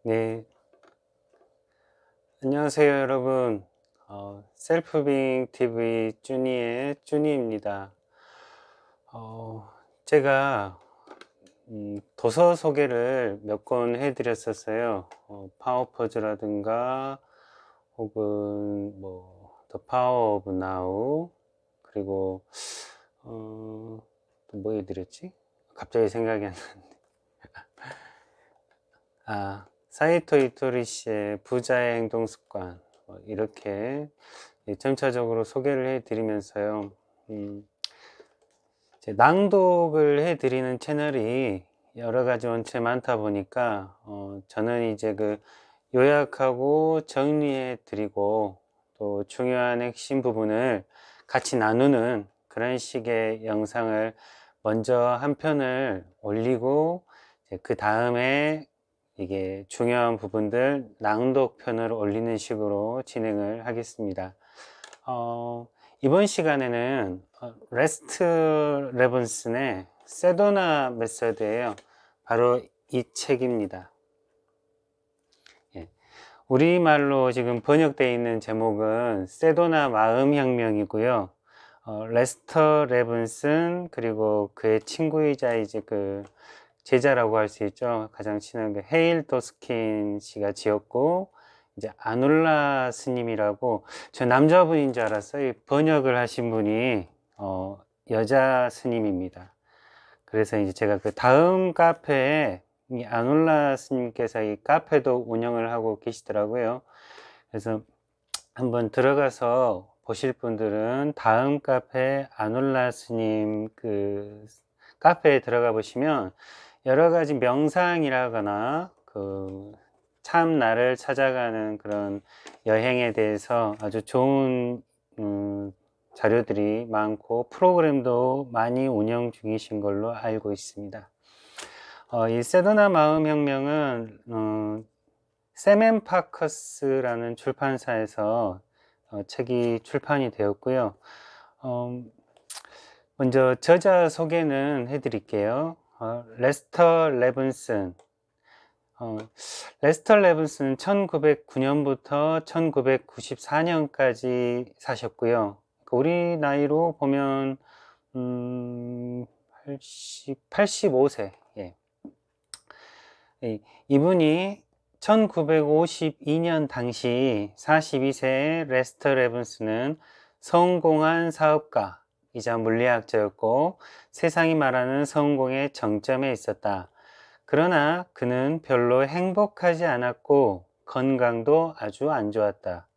네, 안녕하세요 여러분. 셀프빙 TV 쭈니의 쭈니입니다. 제가 도서 소개를 몇 권 해드렸었어요. 파워퍼즈라든가 혹은 뭐 The Power of Now, 그리고 또 뭐 해드렸지? 갑자기 생각이 안 나. 사이토 이토리 씨의 부자의 행동 습관, 이렇게 점차적으로 소개를 해 드리면서요. 낭독을 해 드리는 채널이 여러 가지 원체 많다 보니까 저는 이제 그 요약하고 정리해 드리고 또 중요한 핵심 부분을 같이 나누는 그런 식의 영상을 먼저 한 편을 올리고, 그 다음에 이게 중요한 부분들 낭독편을 올리는 식으로 진행을 하겠습니다. 이번 시간에는 레스트 레븐슨의 세도나 메서드예요. 바로 이 책입니다. 예. 우리말로 지금 번역되어 있는 제목은 세도나 마음혁명이고요. 레스터 레븐슨, 그리고 그의 친구이자 이제 그 제자라고 할 수 있죠. 가장 친한 그 헤일 도스킨 씨가 지었고, 이제 아놀라 스님이라고, 저 남자분인 줄 알았어요. 번역을 하신 분이 여자 스님입니다. 그래서 이제 제가 그 다음 카페에 이 아놀라 스님께서 이 카페도 운영을 하고 계시더라고요. 그래서 한번 들어가서 보실 분들은 다음 카페 아놀라 스님 그 카페에 들어가 보시면 여러 가지 명상이라거나 그 참 나를 찾아가는 그런 여행에 대해서 아주 좋은 자료들이 많고 프로그램도 많이 운영 중이신 걸로 알고 있습니다. 이 세도나 마음혁명은 세멘 파커스라는 출판사에서 책이 출판이 되었고요. 먼저 저자 소개는 해드릴게요. 레스터 레븐슨. 레스터 레븐슨은 1909년부터 1994년까지 사셨고요. 우리 나이로 보면 85세. 예. 이분이 1952년 당시 42세의 레스터 레븐스는 성공한 사업가이자 물리학자였고, 세상이 말하는 성공의 정점에 있었다. 그러나 그는 별로 행복하지 않았고 건강도 아주 안 좋았다.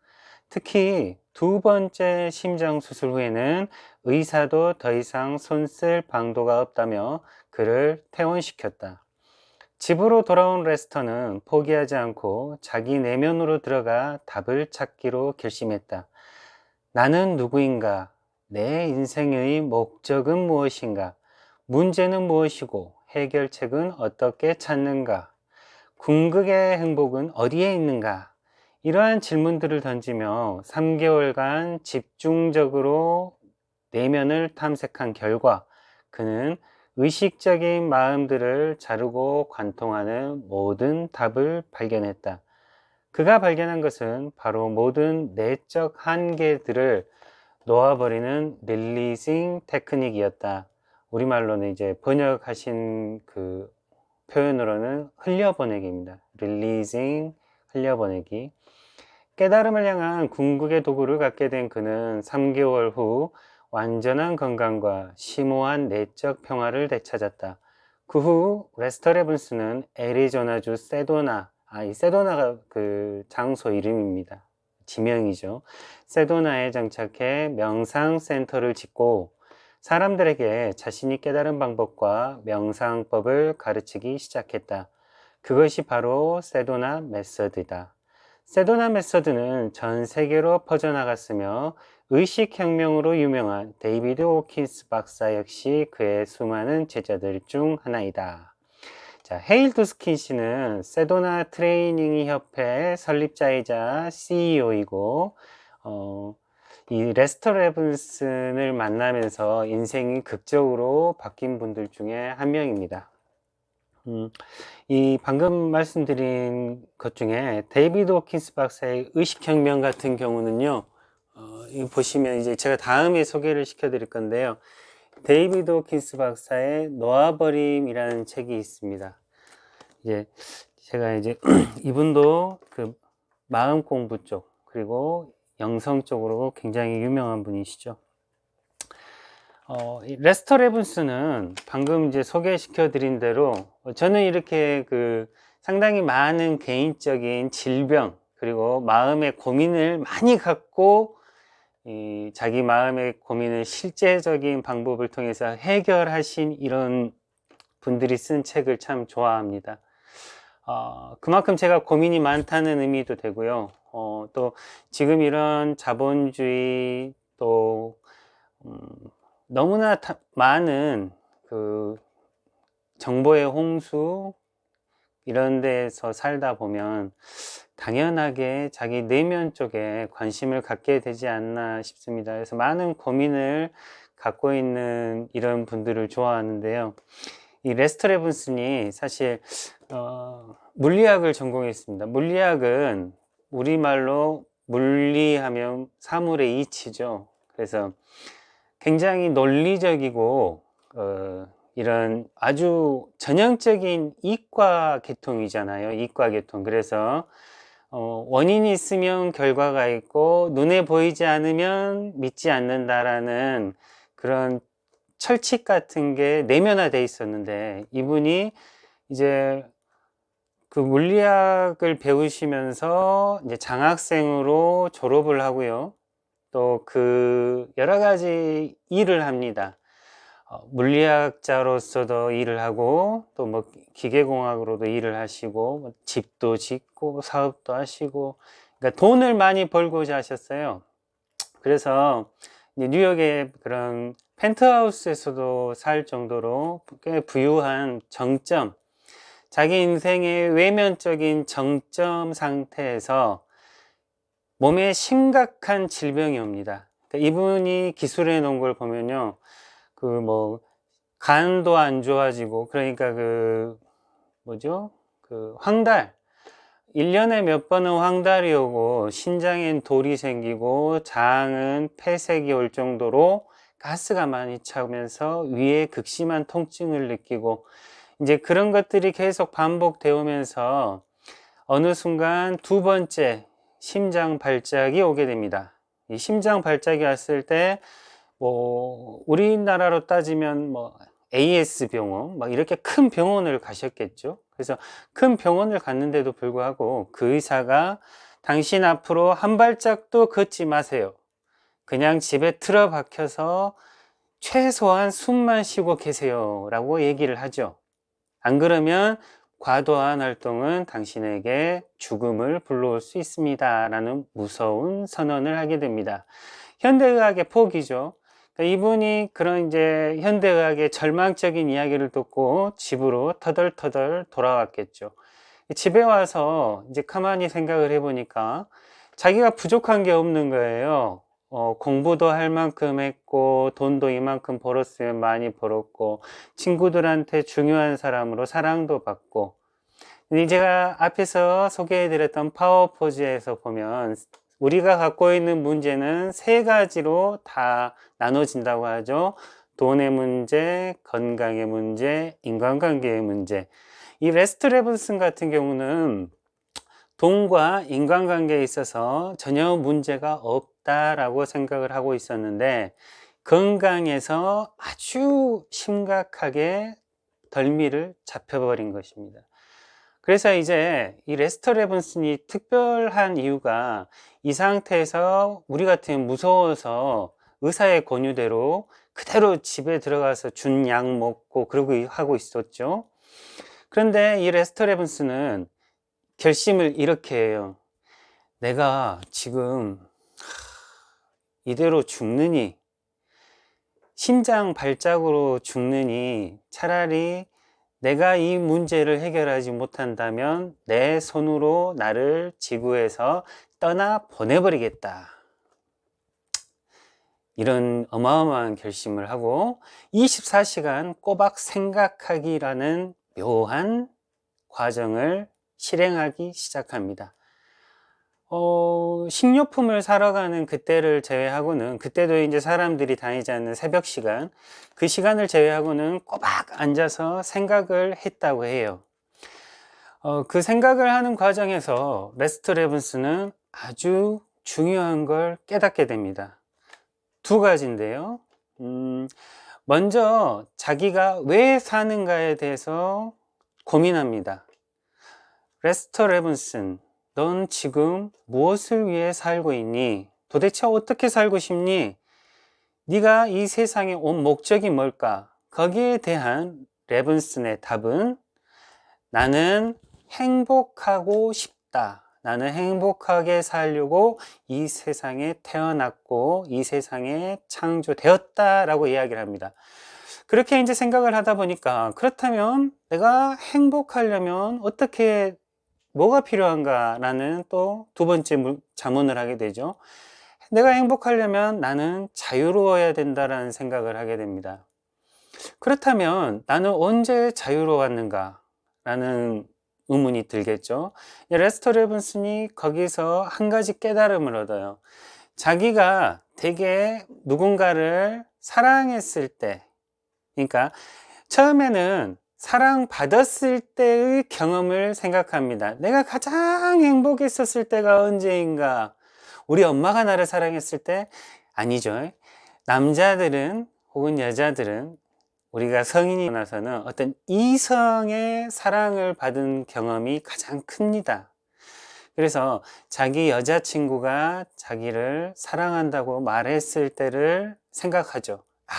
특히 두 번째 심장 수술 후에는 의사도 더 이상 손쓸 방도가 없다며 그를 퇴원시켰다. 집으로 돌아온 레스터는 포기하지 않고 자기 내면으로 들어가 답을 찾기로 결심했다. 나는 누구인가? 내 인생의 목적은 무엇인가? 문제는 무엇이고 해결책은 어떻게 찾는가? 궁극의 행복은 어디에 있는가? 이러한 질문들을 던지며 3개월간 집중적으로 내면을 탐색한 결과 그는 의식적인 마음들을 자르고 관통하는 모든 답을 발견했다. 그가 발견한 것은 바로 모든 내적 한계들을 놓아버리는 릴리징 테크닉이었다. 우리말로는 이제 번역하신 그 표현으로는 흘려보내기입니다. 릴리징, 흘려보내기. 깨달음을 향한 궁극의 도구를 갖게 된 그는 3개월 후 완전한 건강과 심오한 내적 평화를 되찾았다. 그 후 레스터 레븐스는 애리조나주 세도나, 이 세도나가 그 장소 이름입니다. 지명이죠. 세도나에 정착해 명상 센터를 짓고 사람들에게 자신이 깨달은 방법과 명상법을 가르치기 시작했다. 그것이 바로 세도나 메서드다. 세도나 메서드는 전 세계로 퍼져나갔으며 의식혁명으로 유명한 데이비드 호킨스 박사 역시 그의 수많은 제자들 중 하나이다. 자, 헤일 도스킨 씨는 세도나 트레이닝 협회 설립자이자 CEO이고, 이 레스터 레븐슨을 만나면서 인생이 극적으로 바뀐 분들 중에 한 명입니다. 이 방금 말씀드린 것 중에 데이비드 호킨스 박사의 의식혁명 같은 경우는요, 이거 보시면 이제 제가 다음에 소개를 시켜 드릴 건데요. 데이비드 호킨스 박사의 놓아버림이라는 책이 있습니다. 이제 제가 이제 이분도 그 마음 공부 쪽 그리고 영성 쪽으로 굉장히 유명한 분이시죠. 레스터 레븐스는 방금 이제 소개시켜 드린 대로 저는 이렇게 그 상당히 많은 개인적인 질병 그리고 마음의 고민을 많이 갖고 자기 마음의 고민을 실제적인 방법을 통해서 해결하신 이런 분들이 쓴 책을 참 좋아합니다. 그만큼 제가 고민이 많다는 의미도 되고요. 또 지금 이런 자본주의 또 너무나 많은 그 정보의 홍수 이런 데서 살다 보면 당연하게 자기 내면 쪽에 관심을 갖게 되지 않나 싶습니다. 그래서 많은 고민을 갖고 있는 이런 분들을 좋아하는데요. 이 레스터 레븐슨이 사실 물리학을 전공했습니다. 물리학은 우리말로 물리하면 사물의 이치죠. 그래서 굉장히 논리적이고 이런 아주 전형적인 이과 계통이잖아요. 이과 계통. 그래서 원인이 있으면 결과가 있고 눈에 보이지 않으면 믿지 않는다라는 그런 철칙 같은 게 내면화돼 있었는데, 이분이 이제 그 물리학을 배우시면서 이제 장학생으로 졸업을 하고요. 또 그 여러 가지 일을 합니다. 물리학자로서도 일을 하고 또 뭐 기계공학으로도 일을 하시고 뭐 집도 짓고 사업도 하시고, 그러니까 돈을 많이 벌고자 하셨어요. 그래서 이제 뉴욕의 그런 펜트하우스에서도 살 정도로 꽤 부유한 정점, 자기 인생의 외면적인 정점 상태에서 몸에 심각한 질병이 옵니다. 그러니까 이분이 기술해 놓은 걸 보면요, 그 뭐 간도 안 좋아지고, 그러니까 그 뭐죠? 그 황달, 1년에 몇 번은 황달이 오고 신장엔 돌이 생기고 장은 폐색이 올 정도로 가스가 많이 차면서 위에 극심한 통증을 느끼고, 이제 그런 것들이 계속 반복되어 오면서 어느 순간 두 번째 심장 발작이 오게 됩니다. 이 심장 발작이 왔을 때 뭐 우리나라로 따지면 뭐 AS 병원 막 이렇게 큰 병원을 가셨겠죠. 그래서 큰 병원을 갔는데도 불구하고 그 의사가 당신 앞으로 한 발짝도 걷지 마세요. 그냥 집에 틀어박혀서 최소한 숨만 쉬고 계세요 라고 얘기를 하죠. 안 그러면 과도한 활동은 당신에게 죽음을 불러올 수 있습니다 라는 무서운 선언을 하게 됩니다. 현대의학의 포기죠. 그러니까 이분이 그런 이제 현대의학의 절망적인 이야기를 듣고 집으로 터덜터덜 돌아왔겠죠. 집에 와서 이제 가만히 생각을 해보니까 자기가 부족한 게 없는 거예요. 공부도 할 만큼 했고 돈도 이만큼 벌었으면 많이 벌었고 친구들한테 중요한 사람으로 사랑도 받고, 제가 앞에서 소개해드렸던 파워포즈에서 보면 우리가 갖고 있는 문제는 세 가지로 다 나눠진다고 하죠. 돈의 문제, 건강의 문제, 인간관계의 문제. 이 레스트 레븐슨 같은 경우는 돈과 인간관계에 있어서 전혀 문제가 없다라고 생각을 하고 있었는데, 건강에서 아주 심각하게 덜미를 잡혀버린 것입니다. 그래서 이제 이 레스터 레븐슨이 특별한 이유가 이 상태에서 우리 같으면 무서워서 의사의 권유대로 그대로 집에 들어가서 준 약 먹고 그러고 하고 있었죠. 그런데 이 레스터 레븐슨은 결심을 이렇게 해요. 내가 지금 이대로 죽느니, 심장 발작으로 죽느니 차라리 내가 이 문제를 해결하지 못한다면 내 손으로 나를 지구에서 떠나 보내버리겠다. 이런 어마어마한 결심을 하고 24시간 꼬박 생각하기라는 묘한 과정을 실행하기 시작합니다. 식료품을 사러 가는 그때를 제외하고는, 그때도 이제 사람들이 다니지 않는 새벽 시간, 그 시간을 제외하고는 꼬박 앉아서 생각을 했다고 해요. 그 생각을 하는 과정에서 레스터 레븐스는 아주 중요한 걸 깨닫게 됩니다. 두 가지인데요. 먼저 자기가 왜 사는가에 대해서 고민합니다. 레스터 레븐슨, 넌 지금 무엇을 위해 살고 있니? 도대체 어떻게 살고 싶니? 네가 이 세상에 온 목적이 뭘까? 거기에 대한 레븐슨의 답은 나는 행복하고 싶다. 나는 행복하게 살려고 이 세상에 태어났고 이 세상에 창조되었다라고 이야기를 합니다. 그렇게 이제 생각을 하다 보니까, 그렇다면 내가 행복하려면 어떻게, 뭐가 필요한가라는 또 두 번째 자문을 하게 되죠. 내가 행복하려면 나는 자유로워야 된다라는 생각을 하게 됩니다. 그렇다면 나는 언제 자유로웠는가 라는 의문이 들겠죠. 레스터 레븐슨이 거기서 한 가지 깨달음을 얻어요. 자기가 되게 누군가를 사랑했을 때, 그러니까 처음에는 사랑받았을 때의 경험을 생각합니다. 내가 가장 행복했었을 때가 언제인가? 우리 엄마가 나를 사랑했을 때? 아니죠. 남자들은 혹은 여자들은 우리가 성인이 나서는 어떤 이성의 사랑을 받은 경험이 가장 큽니다. 그래서 자기 여자친구가 자기를 사랑한다고 말했을 때를 생각하죠. 아,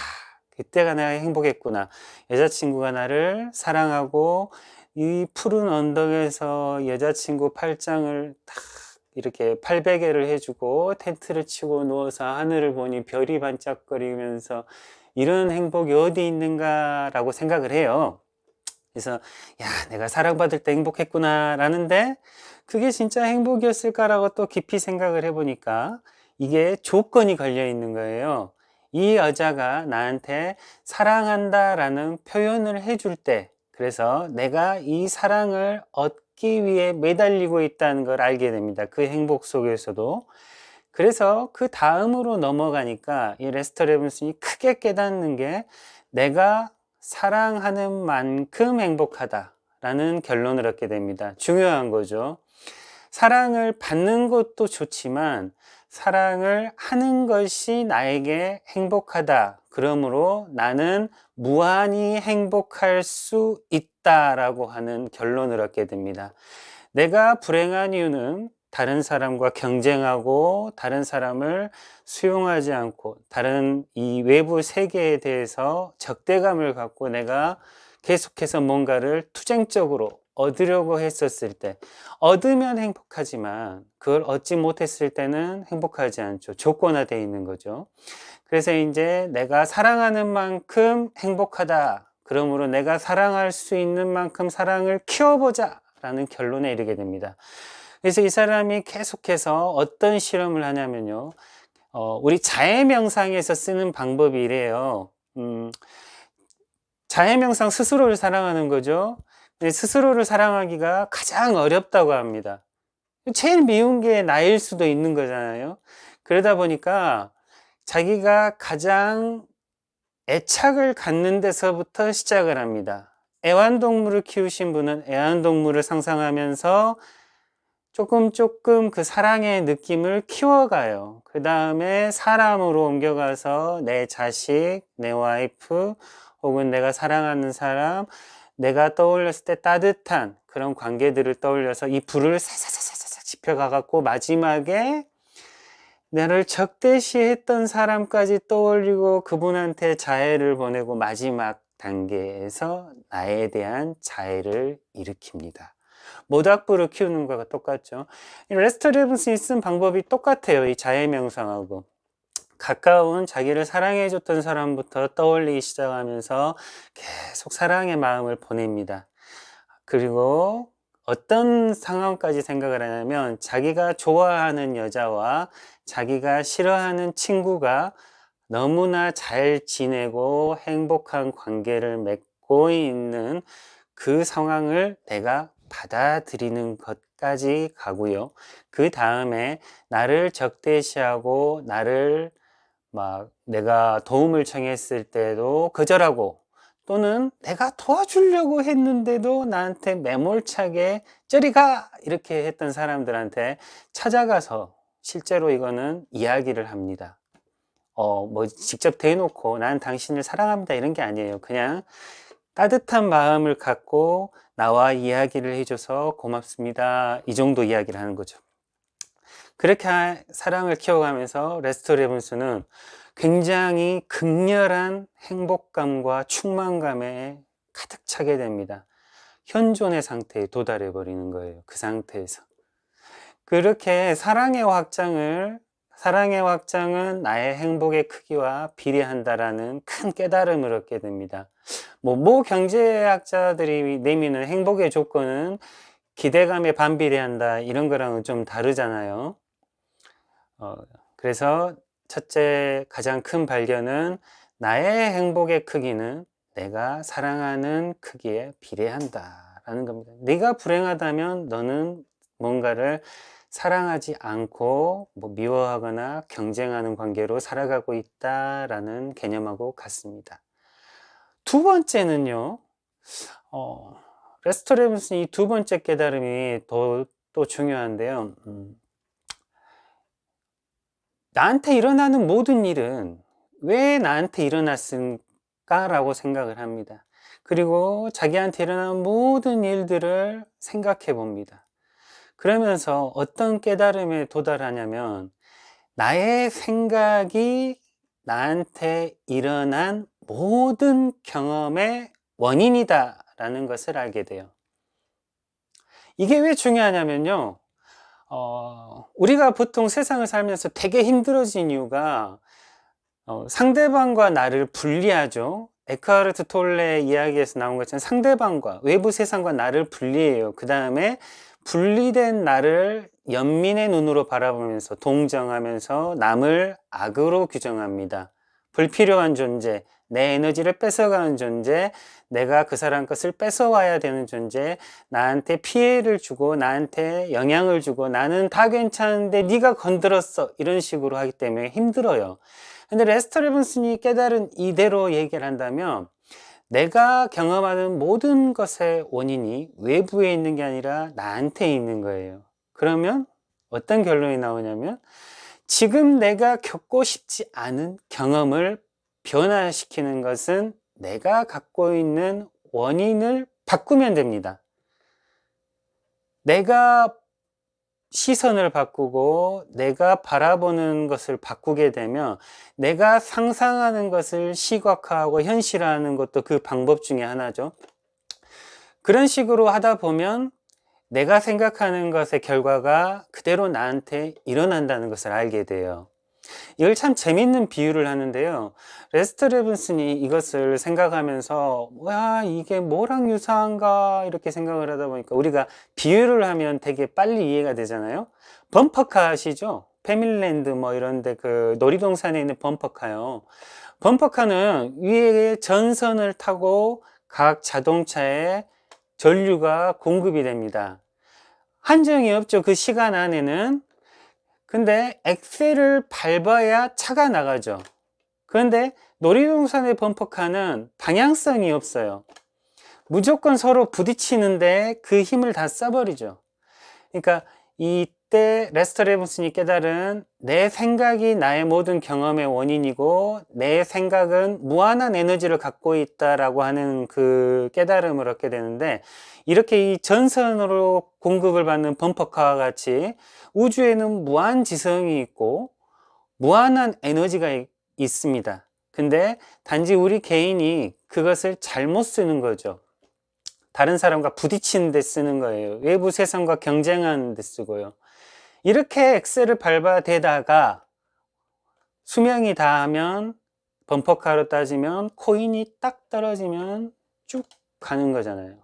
그때가 내가 행복했구나. 여자친구가 나를 사랑하고 이 푸른 언덕에서 여자친구 팔짱을 딱 이렇게 팔베개를 해주고 텐트를 치고 누워서 하늘을 보니 별이 반짝거리면서 이런 행복이 어디 있는가 라고 생각을 해요. 그래서 야, 내가 사랑받을 때 행복했구나 라는데, 그게 진짜 행복이었을까라고 또 깊이 생각을 해보니까 이게 조건이 걸려 있는 거예요. 이 여자가 나한테 사랑한다 라는 표현을 해줄 때, 그래서 내가 이 사랑을 얻기 위해 매달리고 있다는 걸 알게 됩니다. 그 행복 속에서도. 그래서 그 다음으로 넘어가니까 이 레스터 레븐슨이 크게 깨닫는 게, 내가 사랑하는 만큼 행복하다 라는 결론을 얻게 됩니다. 중요한 거죠. 사랑을 받는 것도 좋지만 사랑을 하는 것이 나에게 행복하다. 그러므로 나는 무한히 행복할 수 있다라고 하는 결론을 얻게 됩니다. 내가 불행한 이유는 다른 사람과 경쟁하고 다른 사람을 수용하지 않고 다른 이 외부 세계에 대해서 적대감을 갖고 내가 계속해서 뭔가를 투쟁적으로 얻으려고 했었을 때, 얻으면 행복하지만 그걸 얻지 못했을 때는 행복하지 않죠. 조건화되어 있는 거죠. 그래서 이제 내가 사랑하는 만큼 행복하다. 그러므로 내가 사랑할 수 있는 만큼 사랑을 키워보자 라는 결론에 이르게 됩니다. 그래서 이 사람이 계속해서 어떤 실험을 하냐면요. 우리 자해명상에서 쓰는 방법이 이래요. 자해명상, 스스로를 사랑하는 거죠. 스스로를 사랑하기가 가장 어렵다고 합니다. 제일 미운 게 나일 수도 있는 거잖아요. 그러다 보니까 자기가 가장 애착을 갖는 데서부터 시작을 합니다. 애완동물을 키우신 분은 애완동물을 상상하면서 조금 그 사랑의 느낌을 키워가요. 그 다음에 사람으로 옮겨가서 내 자식, 내 와이프, 혹은 내가 사랑하는 사람, 내가 떠올렸을 때 따뜻한 그런 관계들을 떠올려서 이 불을 사사사사사 지펴가갖고 마지막에 나를 적대시했던 사람까지 떠올리고 그분한테 자해를 보내고 마지막 단계에서 나에 대한 자해를 일으킵니다. 모닥불을 키우는 것과 똑같죠. 레스터 레븐슨이 쓴 방법이 똑같아요. 이 자해 명상하고. 가까운 자기를 사랑해줬던 사람부터 떠올리기 시작하면서 계속 사랑의 마음을 보냅니다. 그리고 어떤 상황까지 생각을 하냐면, 자기가 좋아하는 여자와 자기가 싫어하는 친구가 너무나 잘 지내고 행복한 관계를 맺고 있는 그 상황을 내가 받아들이는 것까지 가고요. 그 다음에 나를 적대시하고 나를 막 내가 도움을 청했을 때도 거절하고, 또는 내가 도와주려고 했는데도 나한테 매몰차게 저리 가! 이렇게 했던 사람들한테 찾아가서 실제로 이거는 이야기를 합니다. 뭐 직접 대놓고 난 당신을 사랑합니다 이런 게 아니에요. 그냥 따뜻한 마음을 갖고 나와 이야기를 해줘서 고맙습니다, 이 정도 이야기를 하는 거죠. 그렇게 사랑을 키워가면서 레스터 레븐스는 굉장히 극렬한 행복감과 충만감에 가득 차게 됩니다. 현존의 상태에 도달해 버리는 거예요. 그 상태에서. 그렇게 사랑의 확장은 나의 행복의 크기와 비례한다라는 큰 깨달음을 얻게 됩니다. 모 경제학자들이 내미는 행복의 조건은 기대감에 반비례한다 이런 거랑은 좀 다르잖아요. 그래서 첫째 가장 큰 발견은 나의 행복의 크기는 내가 사랑하는 크기에 비례한다 라는 겁니다. 네가 불행하다면 너는 뭔가를 사랑하지 않고 미워하거나 경쟁하는 관계로 살아가고 있다라는 개념하고 같습니다. 두 번째는요, 레스터 레븐스의 두 번째 깨달음이 또 중요한데요. 나한테 일어나는 모든 일은 왜 나한테 일어났을까라고 생각을 합니다. 그리고 자기한테 일어나는 모든 일들을 생각해 봅니다. 그러면서 어떤 깨달음에 도달하냐면, 나의 생각이 나한테 일어난 모든 경험의 원인이다 라는 것을 알게 돼요. 이게 왜 중요하냐면요, 우리가 보통 세상을 살면서 되게 힘들어진 이유가 상대방과 나를 분리하죠. 에크하르트 톨레 이야기에서 나온 것처럼 상대방과, 외부 세상과 나를 분리해요. 그 다음에 분리된 나를 연민의 눈으로 바라보면서 동정하면서 남을 악으로 규정합니다. 불필요한 존재, 내 에너지를 뺏어가는 존재, 내가 그 사람 것을 뺏어와야 되는 존재, 나한테 피해를 주고 나한테 영향을 주고 나는 다 괜찮은데 네가 건드렸어, 이런 식으로 하기 때문에 힘들어요. 근데 레스터 레븐슨이 깨달은 이대로 얘기를 한다면, 내가 경험하는 모든 것의 원인이 외부에 있는 게 아니라 나한테 있는 거예요. 그러면 어떤 결론이 나오냐면, 지금 내가 겪고 싶지 않은 경험을 변화시키는 것은 내가 갖고 있는 원인을 바꾸면 됩니다. 내가 시선을 바꾸고 내가 바라보는 것을 바꾸게 되면 내가 상상하는 것을 시각화하고 현실화하는 것도 그 방법 중에 하나죠. 그런 식으로 하다 보면 내가 생각하는 것의 결과가 그대로 나한테 일어난다는 것을 알게 돼요. 이걸 참 재밌는 비유를 하는데요, 레스터 레븐슨이 이것을 생각하면서 와, 이게 뭐랑 유사한가 이렇게 생각을 하다 보니까, 우리가 비유를 하면 되게 빨리 이해가 되잖아요. 범퍼카 아시죠? 패밀랜드 이런데 그 놀이동산에 있는 범퍼카요. 범퍼카는 위에 전선을 타고 각 자동차에 전류가 공급이 됩니다. 한정이 없죠, 그 시간 안에는. 근데 엑셀을 밟아야 차가 나가죠. 그런데 놀이동산의 범퍼카는 방향성이 없어요. 무조건 서로 부딪히는데 그 힘을 다 써버리죠. 그러니까 이때 레스터 레븐슨이 깨달은, 내 생각이 나의 모든 경험의 원인이고 내 생각은 무한한 에너지를 갖고 있다라고 하는 그 깨달음을 얻게 되는데, 이렇게 이 전선으로 공급을 받는 범퍼카와 같이 우주에는 무한 지성이 있고 무한한 에너지가 있습니다. 근데 단지 우리 개인이 그것을 잘못 쓰는 거죠. 다른 사람과 부딪히는 데 쓰는 거예요. 외부 세상과 경쟁하는 데 쓰고요. 이렇게 엑셀을 밟아대다가 수명이 다하면, 범퍼카로 따지면 코인이 딱 떨어지면 쭉 가는 거잖아요.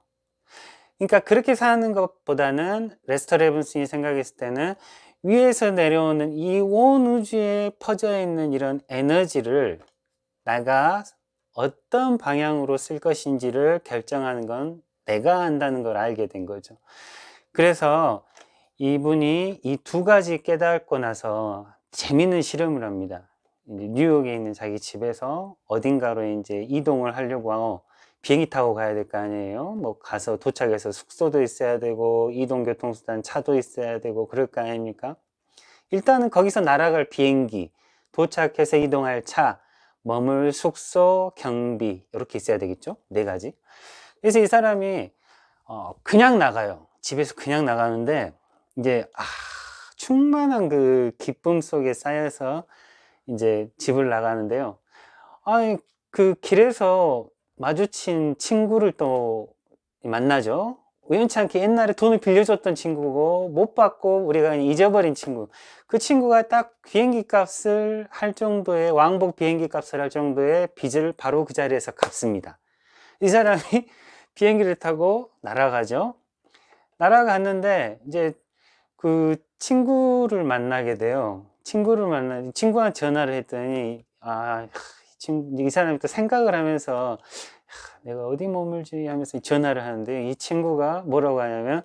그러니까 그렇게 사는 것보다는 레스터 레븐슨이 생각했을 때는 위에서 내려오는 이 온 우주에 퍼져 있는 이런 에너지를 내가 어떤 방향으로 쓸 것인지를 결정하는 건 내가 한다는 걸 알게 된 거죠. 그래서 이분이 이 두 가지 깨닫고 나서 재밌는 실험을 합니다. 이제 뉴욕에 있는 자기 집에서 어딘가로 이제 이동을 하려고 하고 비행기 타고 가야 될 거 아니에요. 뭐 가서 도착해서 숙소도 있어야 되고 이동교통수단 차도 있어야 되고 그럴 거 아닙니까? 일단은 거기서 날아갈 비행기, 도착해서 이동할 차, 머물 숙소, 경비 이렇게 있어야 되겠죠? 네 가지. 그래서 이 사람이 그냥 나가요. 집에서 그냥 나가는데 이제 충만한 그 기쁨 속에 쌓여서 이제 집을 나가는데요. 아니 그 길에서 마주친 친구를 또 만나죠. 우연치 않게 옛날에 돈을 빌려줬던 친구고 못 받고 우리가 잊어버린 친구. 그 친구가 딱 비행기 값을 할 정도의 왕복 비행기 값을 할 정도의 빚을 바로 그 자리에서 갚습니다. 이 사람이 비행기를 타고 날아가죠. 날아갔는데 이제 그 친구를 만나게 돼요. 친구한테 전화를 했더니 이 사람이 또 생각을 하면서 내가 어디 머물지 하면서 전화를 하는데 이 친구가 뭐라고 하냐면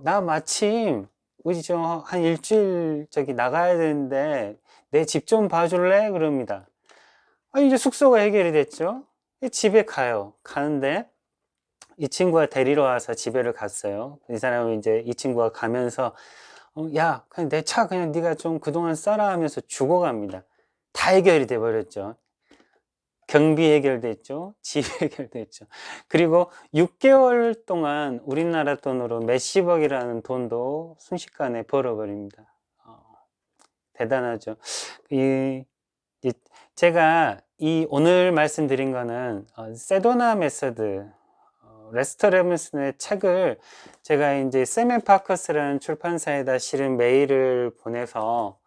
나 마침 우리 한 일주일 저기 나가야 되는데 내 집 좀 봐줄래? 그럽니다. 이제 숙소가 해결이 됐죠. 집에 가는데 이 친구가 데리러 와서 집에를 갔어요. 이 사람은 이제 이 친구가 가면서 야 그냥 내 차 그냥 네가 좀 그동안 써라 하면서 주고 갑니다. 다 해결이 돼 버렸죠. 경비 해결됐죠. 집 해결됐죠. 그리고 6개월 동안 우리나라 돈으로 몇십억이라는 돈도 순식간에 벌어버립니다. 대단하죠. 이, 제가 오늘 말씀드린 거는 세도나 메서드 레스터 레문슨의 책을 제가 이제 세멘 파커스라는 출판사에다 실은 메일을 보내서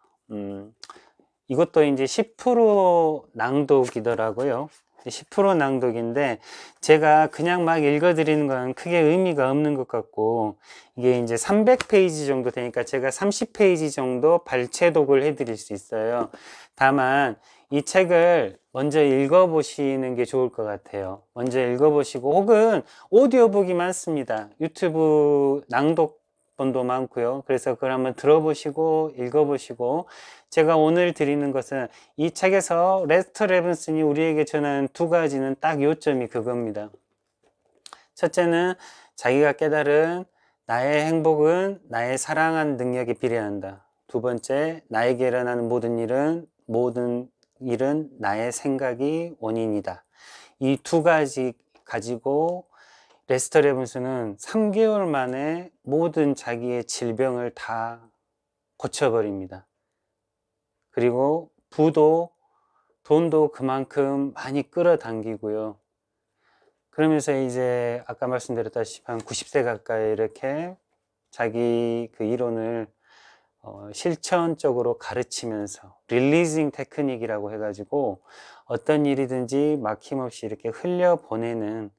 이것도 이제 10% 낭독이더라고요. 10% 낭독인데 제가 그냥 막 읽어드리는 건 크게 의미가 없는 것 같고 이게 이제 300페이지 정도 되니까 제가 30페이지 정도 발췌독을 해드릴 수 있어요. 다만 이 책을 먼저 읽어보시는 게 좋을 것 같아요. 먼저 읽어보시고 혹은 오디오북이 많습니다. 유튜브 낭독본도 많고요. 그래서 그걸 한번 들어보시고 읽어보시고 제가 오늘 드리는 것은 이 책에서 레스터 레븐슨이 우리에게 전하는 두 가지는 딱 요점이 그겁니다. 첫째는 자기가 깨달은 나의 행복은 나의 사랑한 능력에 비례한다. 두 번째, 나에게 일어나는 모든 일은 나의 생각이 원인이다. 이 두 가지 가지고 레스터 레븐슨은 3개월 만에 모든 자기의 질병을 다 고쳐버립니다. 그리고 돈도 그만큼 많이 끌어당기고요. 그러면서 이제 아까 말씀드렸다시피 한 90세 가까이 이렇게 자기 그 이론을 실천적으로 가르치면서 릴리징 테크닉이라고 해가지고 어떤 일이든지 막힘없이 이렇게 흘려보내는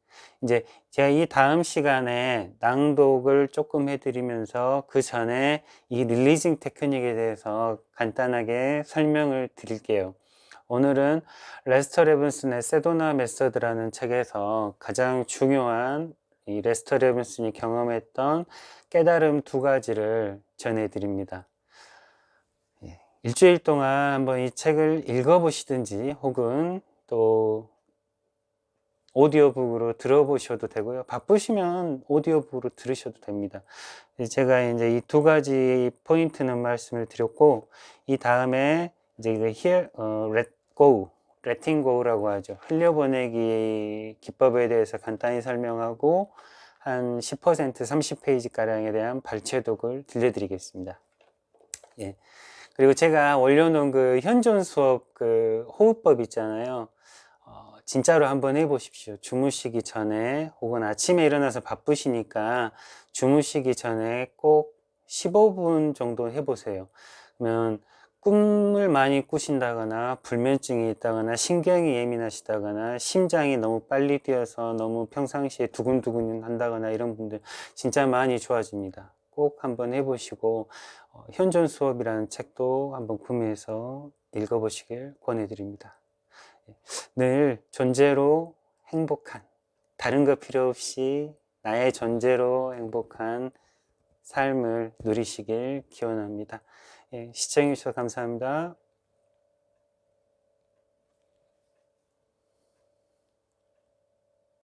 이제 제가 이 다음 시간에 낭독을 조금 해드리면서 그 전에 이 릴리징 테크닉에 대해서 간단하게 설명을 드릴게요. 오늘은 레스터 레븐슨의 세도나 메서드라는 책에서 가장 중요한 이 레스터 레븐슨이 경험했던 깨달음 두 가지를 전해드립니다. 일주일 동안 한번 이 책을 읽어보시든지 혹은 또 오디오북으로 들어보셔도 되고요. 바쁘시면 오디오북으로 들으셔도 됩니다. 제가 이제 이 두 가지 포인트는 말씀을 드렸고, 이 다음에 이제 이거 let go, letting go라고 하죠. 흘려보내기 기법에 대해서 간단히 설명하고, 한 10%, 30페이지 가량에 대한 발췌독을 들려드리겠습니다. 예. 그리고 제가 올려놓은 그 현존 수업 그 호흡법 있잖아요. 진짜로 한번 해보십시오. 주무시기 전에 혹은 아침에 일어나서 바쁘시니까 주무시기 전에 꼭 15분 정도 해보세요. 그러면 꿈을 많이 꾸신다거나 불면증이 있다거나 신경이 예민하시다거나 심장이 너무 빨리 뛰어서 너무 평상시에 두근두근 한다거나 이런 분들 진짜 많이 좋아집니다. 꼭 한번 해보시고 현존 수업이라는 책도 한번 구매해서 읽어보시길 권해드립니다. 늘 존재로 행복한 다른 거 필요 없이 나의 존재로 행복한 삶을 누리시길 기원합니다. 예, 시청해 주셔서 감사합니다.